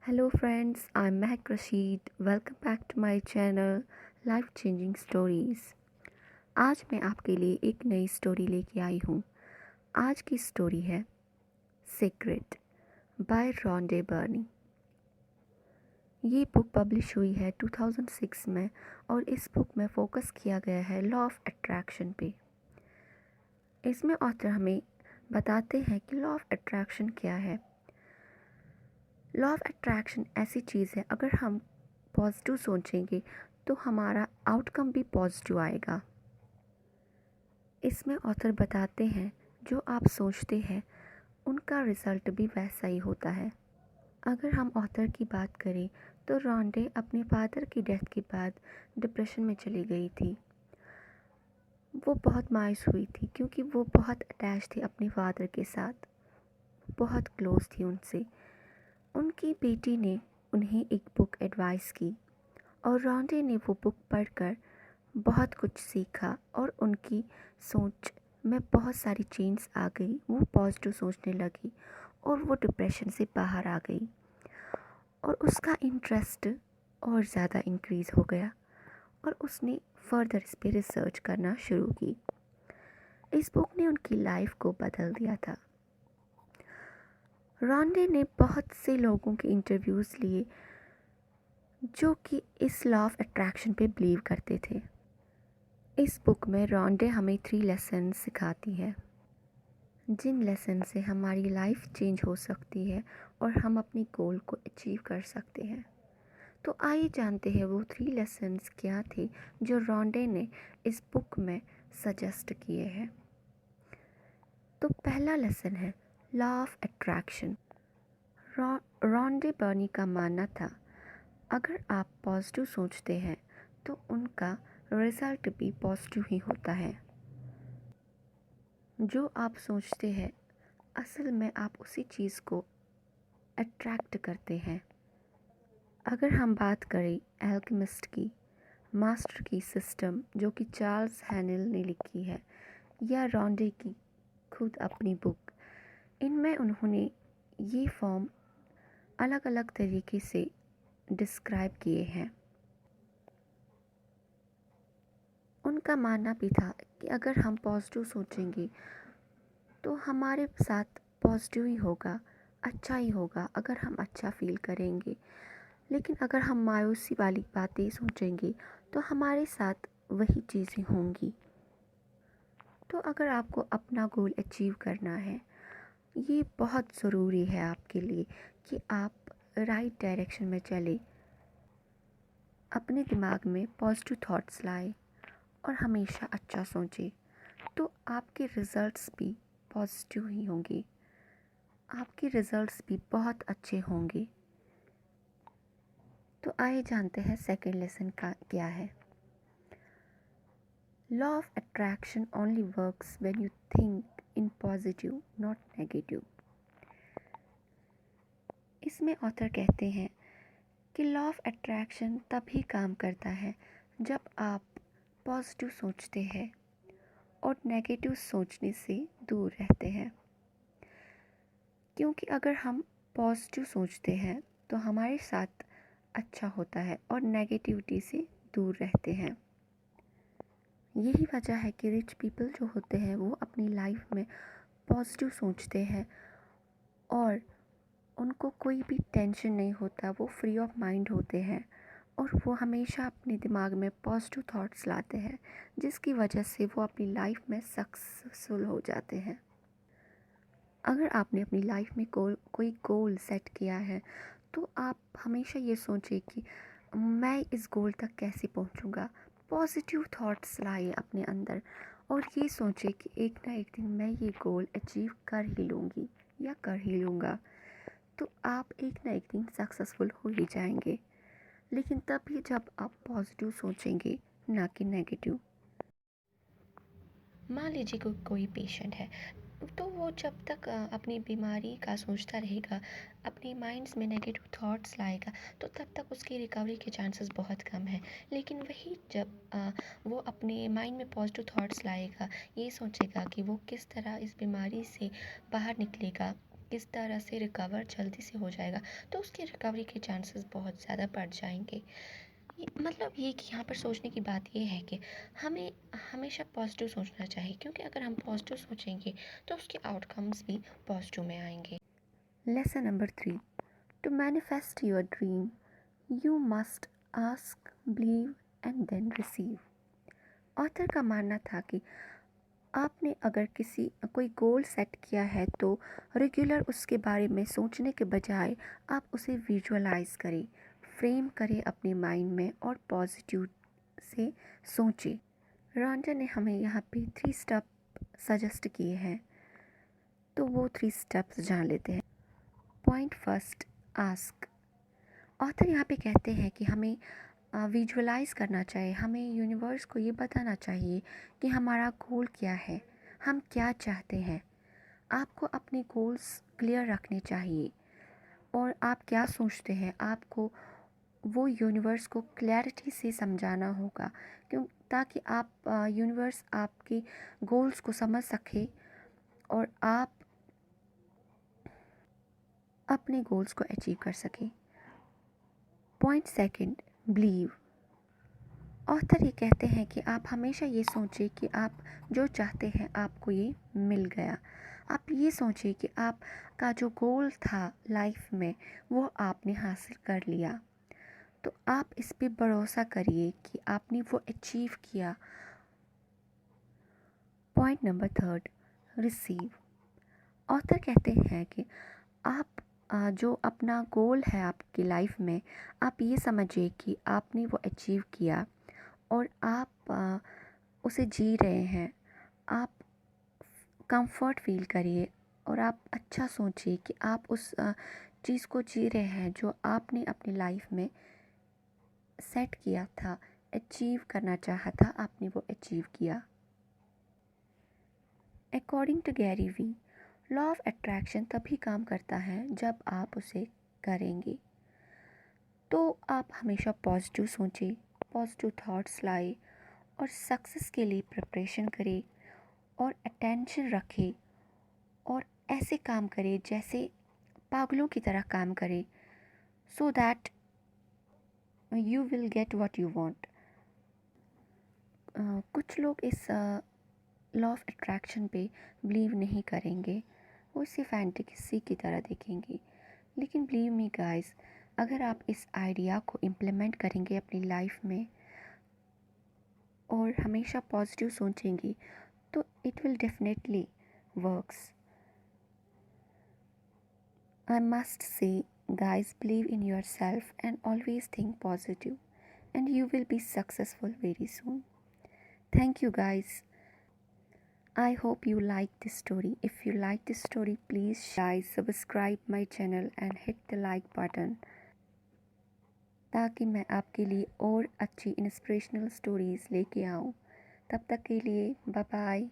Hello friends, I'm Mehak Rashid. Welcome back to my channel Life Changing Stories. आज मैं आपके लिए एक नई स्टोरी लेके आई हूँ। आज की स्टोरी है सीक्रेट बाय रॉन्डे बर्नी। ये बुक पब्लिश हुई है 2006 में और इस बुक में फोकस किया गया है लॉ ऑफ अट्रैक्शन पे। इसमें ऑथर हमें बताते हैं कि लॉ ऑफ अट्रैक्शन क्या है। लॉ ऑफ अट्रैक्शन ऐसी चीज़ है, अगर हम पॉजिटिव सोचेंगे तो हमारा आउटकम भी पॉजिटिव आएगा। इसमें ऑथर बताते हैं जो आप सोचते हैं उनका रिज़ल्ट भी वैसा ही होता है। अगर हम ऑथर की बात करें तो रॉन्डे अपने फादर की डेथ के बाद डिप्रेशन में चली गई थी। वो बहुत मायूस हुई थी क्योंकि वो बहुत अटैच थी अपने फादर के साथ, बहुत क्लोज थी उनसे। उनकी बेटी ने उन्हें एक बुक एडवाइस की और रॉन्डे ने वो बुक पढ़कर बहुत कुछ सीखा और उनकी सोच में बहुत सारी चेंज आ गई। वो पॉजिटिव सोचने लगी और वो डिप्रेशन से बाहर आ गई और उसका इंटरेस्ट और ज़्यादा इंक्रीज़ हो गया और उसने फर्दर इस पर रिसर्च करना शुरू की। इस बुक ने उनकी लाइफ को बदल दिया था। रॉन्डे ने बहुत से लोगों के इंटरव्यूज़ लिए जो कि इस लॉ ऑफ अट्रैक्शन पे बिलीव करते थे। इस बुक में रॉन्डे हमें 3 लेसन सिखाती है, जिन लेसन से हमारी लाइफ चेंज हो सकती है और हम अपनी गोल को अचीव कर सकते हैं। तो आइए जानते हैं वो 3 लेसन्स क्या थे जो रॉन्डे ने इस बुक में सजेस्ट किए हैं। तो पहला लेसन है लॉ ऑफ अट्रैक्शन। रॉन्डे बर्नी का मानना था अगर आप पॉजिटिव सोचते हैं तो उनका रिज़ल्ट भी पॉजिटिव ही होता है। जो आप सोचते हैं असल में आप उसी चीज़ को अट्रैक्ट करते हैं। अगर हम बात करें एल्केमिस्ट की, मास्टर की सिस्टम जो कि चार्ल्स हैनेल ने लिखी है, या रॉन्डे की खुद अपनी बुक, इनमें उन्होंने ये फॉर्म अलग अलग तरीके से डिस्क्राइब किए हैं। उनका मानना भी था कि अगर हम पॉजिटिव सोचेंगे तो हमारे साथ पॉजिटिव ही होगा, अच्छा ही होगा अगर हम अच्छा फील करेंगे। लेकिन अगर हम मायूसी वाली बातें सोचेंगे तो हमारे साथ वही चीज़ें होंगी। तो अगर आपको अपना गोल अचीव करना है, ये बहुत ज़रूरी है आपके लिए कि आप राइट डायरेक्शन में चले, अपने दिमाग में पॉजिटिव थॉट्स लाए और हमेशा अच्छा सोचें, तो आपके रिज़ल्ट्स भी पॉजिटिव ही होंगे, आपके रिज़ल्ट्स भी बहुत अच्छे होंगे। तो आइए जानते हैं सेकंड लेसन का क्या है। Law of attraction only works when you think in positive not negative. इसमें ऑथर कहते हैं कि लॉ ऑफ अट्रैक्शन तभी काम करता है जब आप पॉजिटिव सोचते हैं और नेगेटिव सोचने से दूर रहते हैं। क्योंकि अगर हम पॉजिटिव सोचते हैं तो हमारे साथ अच्छा होता है और नेगेटिविटी से दूर रहते हैं। यही वजह है कि रिच पीपल जो होते हैं वो अपनी लाइफ में पॉजिटिव सोचते हैं और उनको कोई भी टेंशन नहीं होता, वो फ्री ऑफ माइंड होते हैं और वो हमेशा अपने दिमाग में पॉजिटिव थॉट्स लाते हैं, जिसकी वजह से वो अपनी लाइफ में सक्सेसफुल हो जाते हैं। अगर आपने अपनी लाइफ में कोई गोल सेट किया है तो आप हमेशा ये सोचें कि मैं इस गोल तक कैसे पहुंचूंगा। पॉजिटिव थॉट्स लाइए अपने अंदर और ये सोचें कि एक ना एक दिन मैं ये गोल अचीव कर ही लूँगी या कर ही लूँगा। तो आप एक ना एक दिन सक्सेसफुल हो ही जाएंगे, लेकिन तभी जब आप पॉजिटिव सोचेंगे, ना कि नेगेटिव। मान लीजिए कोई पेशेंट है तो वो जब तक अपनी बीमारी का सोचता रहेगा, अपने माइंड्स में नेगेटिव थॉट्स लाएगा, तो तब तक उसकी रिकवरी के चांसेस बहुत कम है। लेकिन वही जब वो अपने माइंड में पॉजिटिव थॉट्स लाएगा, ये सोचेगा कि वो किस तरह इस बीमारी से बाहर निकलेगा, किस तरह से रिकवर जल्दी से हो जाएगा, तो उसकी रिकवरी के चांसेस बहुत ज़्यादा बढ़ जाएंगे। मतलब ये कि यहाँ पर सोचने की बात ये है कि हमें हमेशा पॉजिटिव सोचना चाहिए, क्योंकि अगर हम पॉजिटिव सोचेंगे तो उसके आउटकम्स भी पॉजिटिव में आएंगे। Lesson number 3. To manifest your dream, you must ask, believe and then receive. Author का मानना था कि आपने अगर कोई गोल सेट किया है तो रेगुलर उसके बारे में सोचने के बजाय आप उसे विजुअलाइज करें, फ्रेम करें अपने माइंड में और पॉजिटिव से सोचें। रॉन्डा ने हमें यहाँ पे 3 स्टेप सजेस्ट किए हैं, तो वो 3 स्टेप्स जान लेते हैं। Point first, ask. ऑथर यहाँ पे कहते हैं कि हमें विजुअलाइज करना चाहिए, हमें यूनिवर्स को ये बताना चाहिए कि हमारा गोल क्या है, हम क्या चाहते हैं। आपको अपने गोल्स क्लियर रखने चाहिए और आप क्या सोचते हैं आपको वो यूनिवर्स को क्लैरिटी से समझाना होगा, क्यों ताकि आप यूनिवर्स आपके गोल्स को समझ सके और आप अपने गोल्स को अचीव कर सकें। Point second, believe. ऑथर ये कहते हैं कि आप हमेशा ये सोचें कि आप जो चाहते हैं आपको ये मिल गया। आप ये सोचें कि आपका जो गोल था लाइफ में वो आपने हासिल कर लिया, तो आप इस पे भरोसा करिए कि आपने वो अचीव किया। Point number third, receive. Author कहते हैं कि आप जो अपना गोल है आपकी लाइफ में, आप ये समझिए कि आपने वो अचीव किया और आप उसे जी रहे हैं। आप कंफर्ट फील करिए और आप अच्छा सोचिए कि आप उस चीज़ को जी रहे हैं जो आपने अपनी लाइफ में सेट किया था, अचीव करना चाहा था, आपने वो अचीव किया। According to Gary Vee, law of attraction तभी काम करता है जब आप उसे करेंगे। तो आप हमेशा पॉजिटिव सोचें, पॉजिटिव थॉट्स लाए और सक्सेस के लिए प्रिपरेशन करें और अटेंशन रखें और ऐसे काम करें जैसे पागलों की तरह काम करें, so that you will get what you want. कुछ लोग इस लॉ ऑफ अट्रैक्शन पे बिलीव नहीं करेंगे, वो इसे फैंटेसी की तरह देखेंगे। लेकिन बिलीव मी गाइस, अगर आप इस आइडिया को इम्प्लीमेंट करेंगे अपनी लाइफ में और हमेशा पॉजिटिव सोचेंगे तो it will definitely works. I must say, guys, believe in yourself and always think positive, and you will be successful very soon. Thank you, guys. I hope you like this story. If you like this story, please guys subscribe my channel and hit the like button ताकि मैं आपके लिए और अच्छी inspirational stories लेके आऊँ। तब तक के लिए बाय बाय।